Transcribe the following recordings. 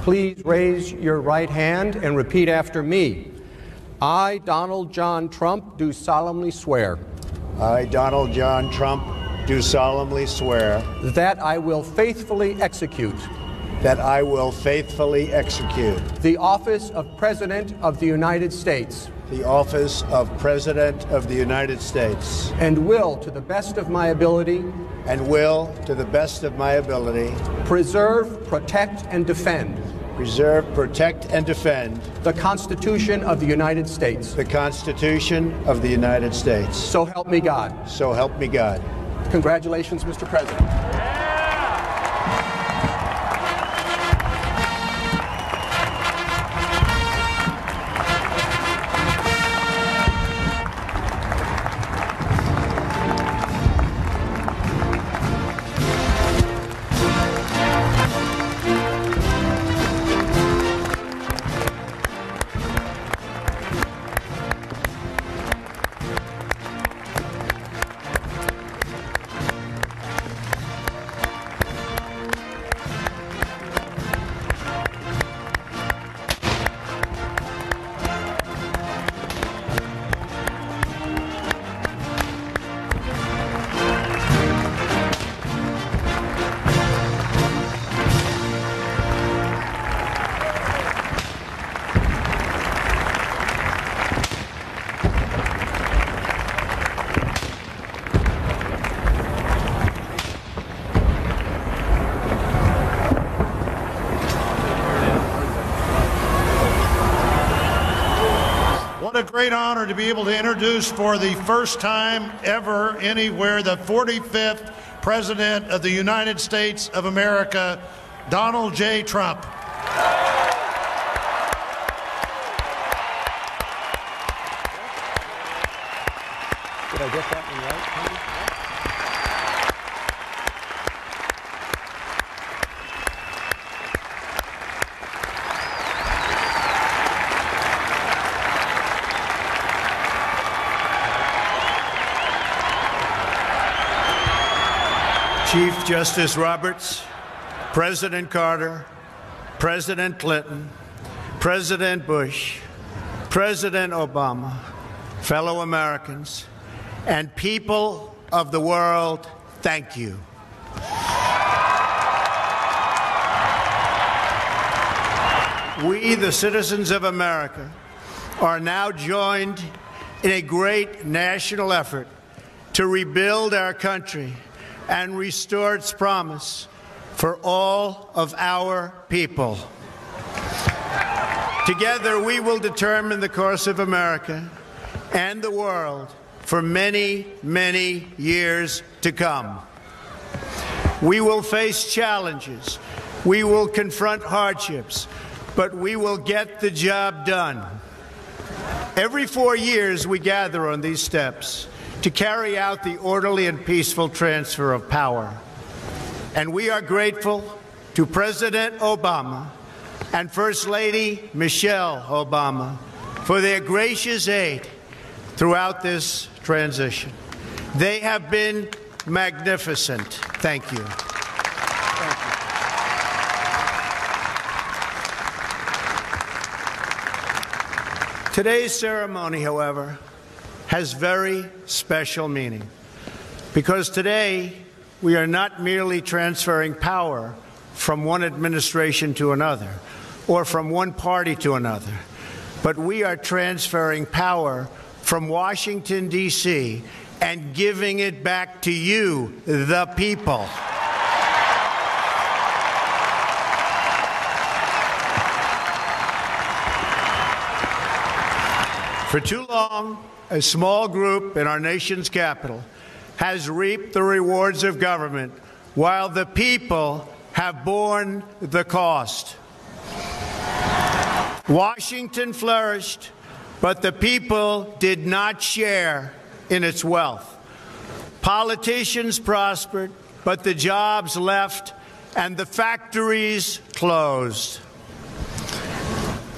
please raise your right hand and repeat after me. I, Donald John Trump, do solemnly swear. I, Donald John Trump, do solemnly swear that I will faithfully execute the office of President of the United States the office of President of the United States and will, to the best of my ability, preserve, protect, and defend the Constitution of the United States. So help me God. So help me God. Congratulations, Mr. President. What a great honor to be able to introduce for the first time ever anywhere the 45th President of the United States of America, Donald J. Trump. Did I get that one right? Chief Justice Roberts, President Carter, President Clinton, President Bush, President Obama, fellow Americans, and people of the world, thank you. We, the citizens of America, are now joined in a great national effort to rebuild our country and restore its promise for all of our people. Together, we will determine the course of America and the world for many, many years to come. We will face challenges. We will confront hardships, but we will get the job done. Every 4 years, we gather on these steps to carry out the orderly and peaceful transfer of power. And we are grateful to President Obama and First Lady Michelle Obama for their gracious aid throughout this transition. They have been magnificent. Thank you. Today's ceremony, however, has very special meaning, because today we are not merely transferring power from one administration to another or from one party to another, but we are transferring power from Washington, D.C., and giving it back to you, the people. For too long, a small group in our nation's capital has reaped the rewards of government while the people have borne the cost. Washington flourished, but the people did not share in its wealth. Politicians prospered, but the jobs left and the factories closed.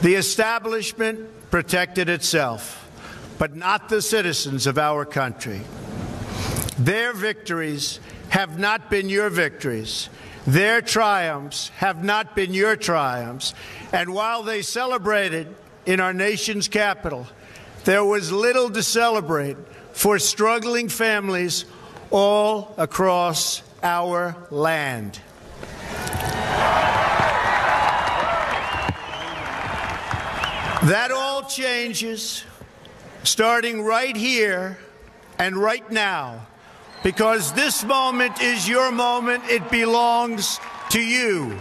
The establishment protected itself, but not the citizens of our country. Their victories have not been your victories. Their triumphs have not been your triumphs. And while they celebrated in our nation's capital, there was little to celebrate for struggling families all across our land. That all changes starting right here and right now, because this moment is your moment. It belongs to you.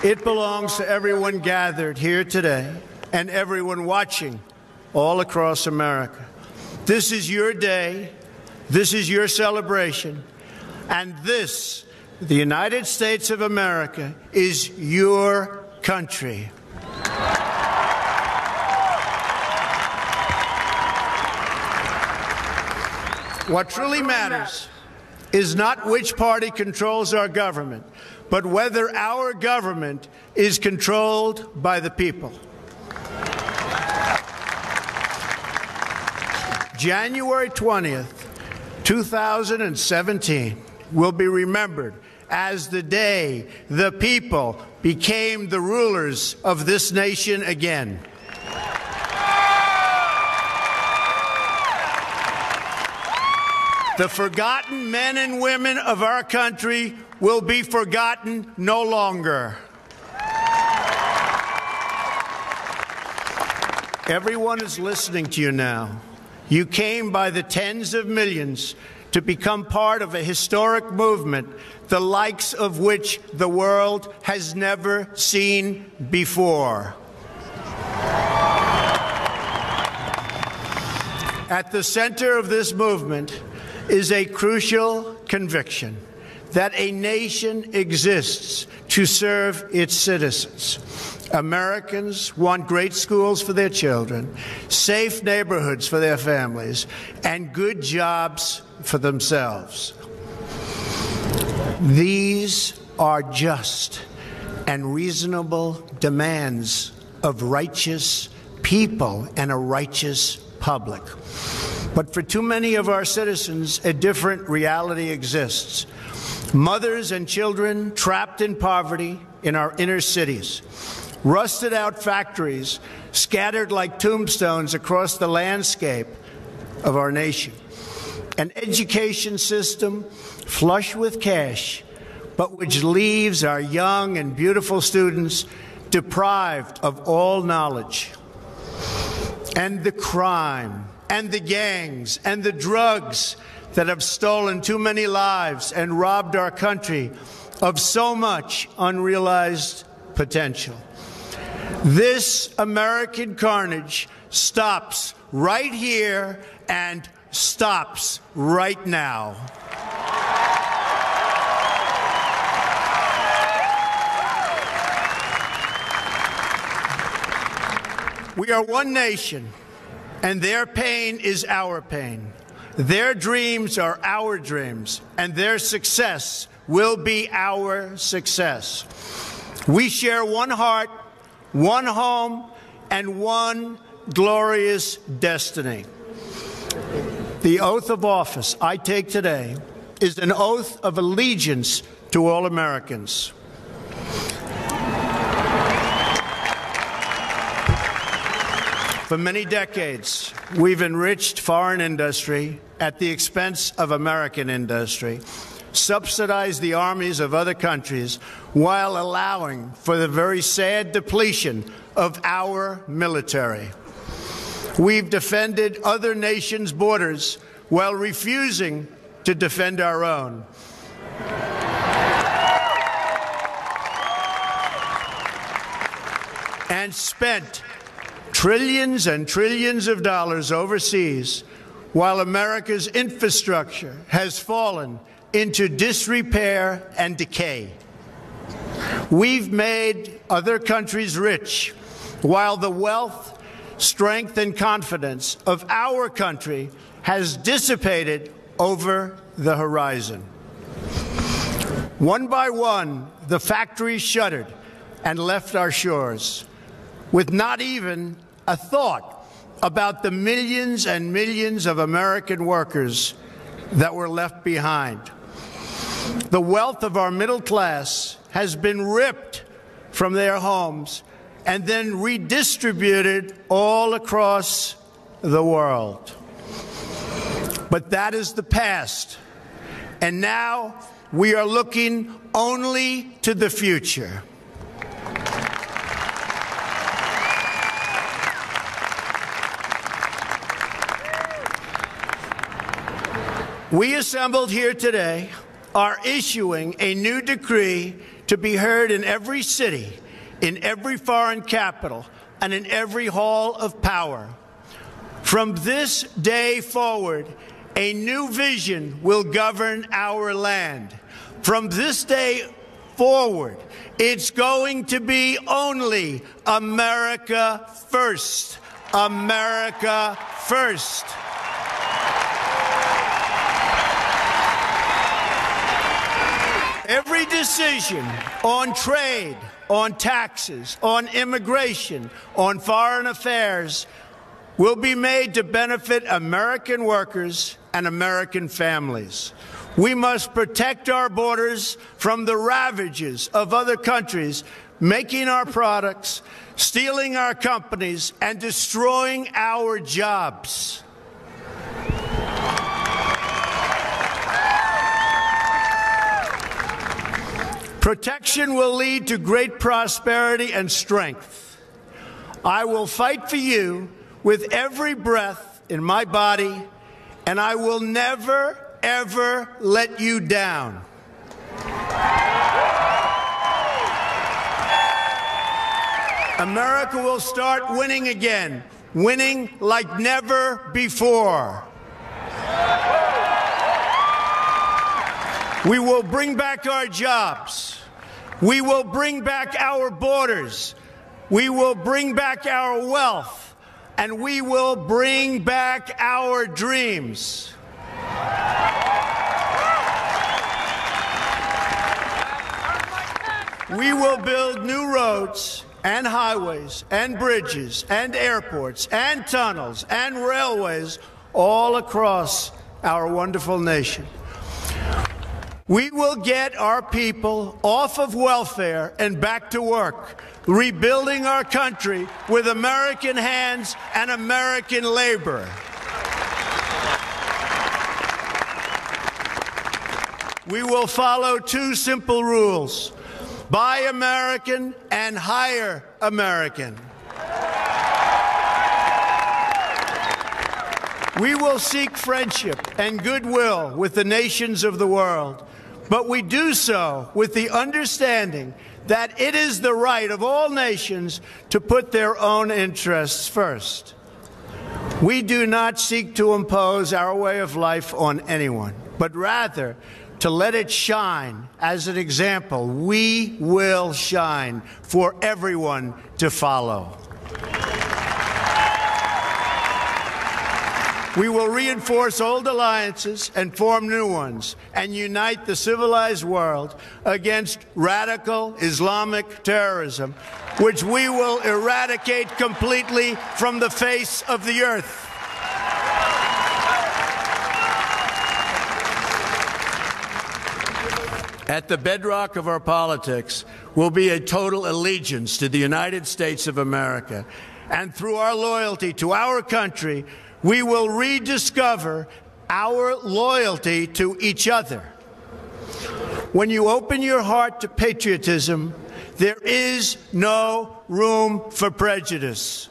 It belongs to everyone gathered here today and everyone watching all across America. This is your day. This is your celebration. And this, the United States of America, is your country. What truly matters is not which party controls our government, but whether our government is controlled by the people. January 20th, 2017 will be remembered as the day the people became the rulers of this nation again. The forgotten men and women of our country will be forgotten no longer. Everyone is listening to you now. You came by the tens of millions to become part of a historic movement, the likes of which the world has never seen before. At the center of this movement is a crucial conviction that a nation exists to serve its citizens. Americans want great schools for their children, safe neighborhoods for their families, and good jobs for themselves. These are just and reasonable demands of righteous people and a righteous public. But for too many of our citizens, a different reality exists. Mothers and children trapped in poverty in our inner cities, rusted out factories scattered like tombstones across the landscape of our nation, an education system flush with cash, but which leaves our young and beautiful students deprived of all knowledge, and the crime and the gangs and the drugs that have stolen too many lives and robbed our country of so much unrealized potential. This American carnage stops right here and stops right now. We are one nation, and their pain is our pain. Their dreams are our dreams, and their success will be our success. We share one heart, one home, and one glorious destiny. The oath of office I take today is an oath of allegiance to all Americans. For many decades, we've enriched foreign industry at the expense of American industry, subsidized the armies of other countries while allowing for the very sad depletion of our military. We've defended other nations' borders while refusing to defend our own. And spent trillions and trillions of dollars overseas while America's infrastructure has fallen into disrepair and decay. We've made other countries rich while the wealth, strength, and confidence of our country has dissipated over the horizon. One by one, the factories shuttered and left our shores, with not even a thought about the millions and millions of American workers that were left behind. The wealth of our middle class has been ripped from their homes and then redistributed all across the world. But that is the past, and now we are looking only to the future. We assembled here today are issuing a new decree to be heard in every city, in every foreign capital, and in every hall of power. From this day forward, a new vision will govern our land. From this day forward, it's going to be only America first. America first. Every decision on trade, on taxes, on immigration, on foreign affairs will be made to benefit American workers and American families. We must protect our borders from the ravages of other countries making our products, stealing our companies, and destroying our jobs. Protection will lead to great prosperity and strength. I will fight for you with every breath in my body, and I will never, ever let you down. America will start winning again, winning like never before. We will bring back our jobs. We will bring back our borders. We will bring back our wealth. And we will bring back our dreams. We will build new roads and highways and bridges and airports and tunnels and railways all across our wonderful nation. We will get our people off of welfare and back to work, rebuilding our country with American hands and American labor. We will follow two simple rules: buy American and hire American. We will seek friendship and goodwill with the nations of the world, but we do so with the understanding that it is the right of all nations to put their own interests first. We do not seek to impose our way of life on anyone, but rather to let it shine as an example. We will shine for everyone to follow. We will reinforce old alliances and form new ones and unite the civilized world against radical Islamic terrorism, which we will eradicate completely from the face of the earth. At the bedrock of our politics will be a total allegiance to the United States of America. And through our loyalty to our country, we will rediscover our loyalty to each other. When you open your heart to patriotism, there is no room for prejudice.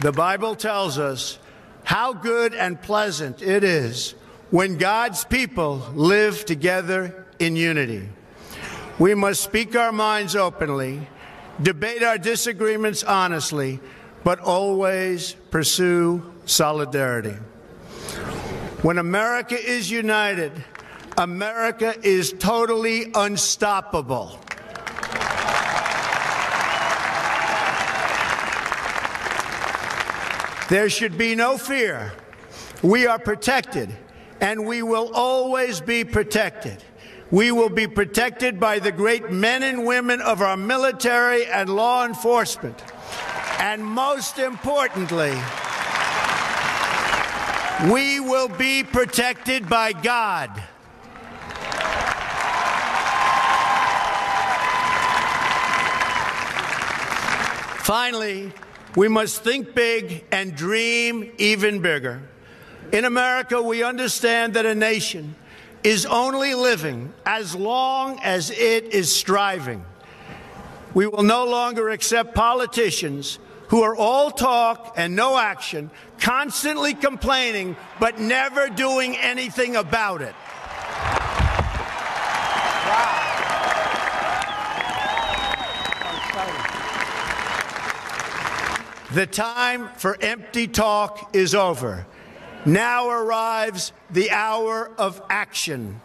The Bible tells us how good and pleasant it is when God's people live together in unity. We must speak our minds openly, debate our disagreements honestly, but always pursue solidarity. When America is united, America is totally unstoppable. There should be no fear. We are protected, and we will always be protected. We will be protected by the great men and women of our military and law enforcement. And most importantly, we will be protected by God. Finally, we must think big and dream even bigger. In America, we understand that a nation is only living as long as it is striving. We will no longer accept politicians who are all talk and no action, constantly complaining but never doing anything about it. The time for empty talk is over. Now arrives the hour of action.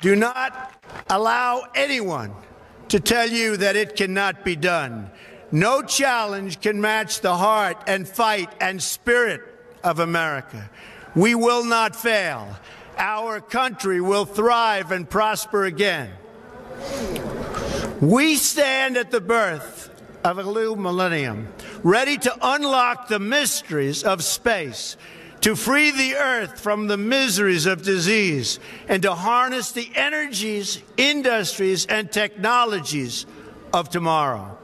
Do not allow anyone to tell you that it cannot be done. No challenge can match the heart and fight and spirit of America. We will not fail. Our country will thrive and prosper again. We stand at the birth of a new millennium, ready to unlock the mysteries of space, to free the earth from the miseries of disease, and to harness the energies, industries, and technologies of tomorrow.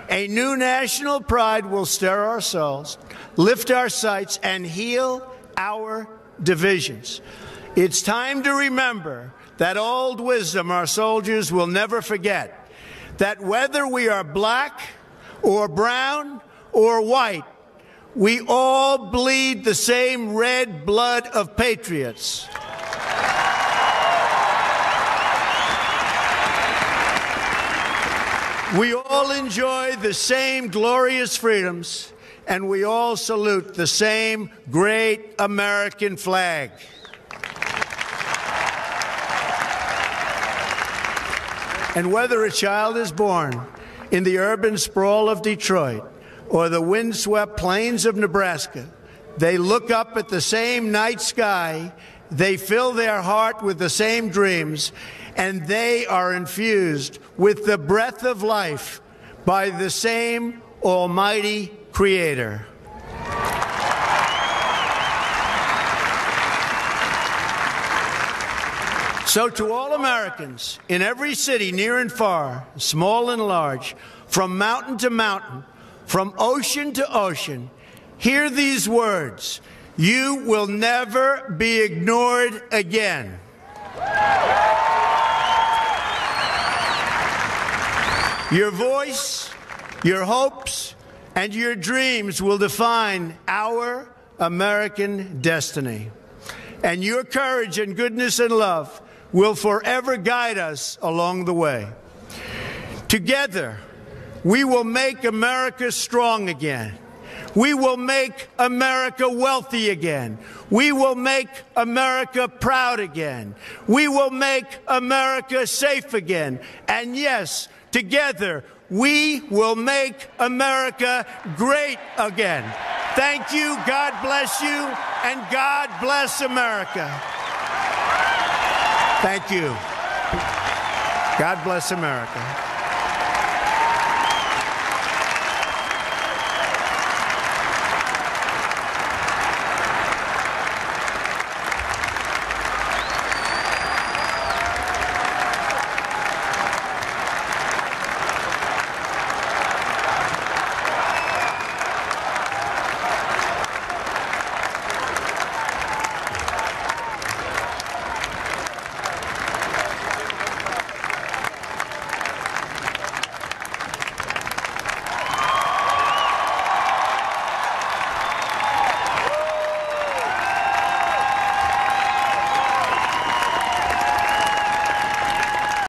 A new national pride will stir our souls, lift our sights, and heal our divisions. It's time to remember that old wisdom our soldiers will never forget, that whether we are black or brown or white, we all bleed the same red blood of patriots. We all enjoy the same glorious freedoms, and we all salute the same great American flag. And whether a child is born in the urban sprawl of Detroit or the windswept plains of Nebraska, they look up at the same night sky, they fill their heart with the same dreams, and they are infused with the breath of life by the same almighty Creator. So to all Americans in every city, near and far, small and large, from mountain to mountain, from ocean to ocean, hear these words: you will never be ignored again. Your voice, your hopes, and your dreams will define our American destiny. And your courage and goodness and love will forever guide us along the way. Together, we will make America strong again. We will make America wealthy again. We will make America proud again. We will make America safe again. And yes, together, we will make America great again. Thank you, God bless you, and God bless America. Thank you. God bless America.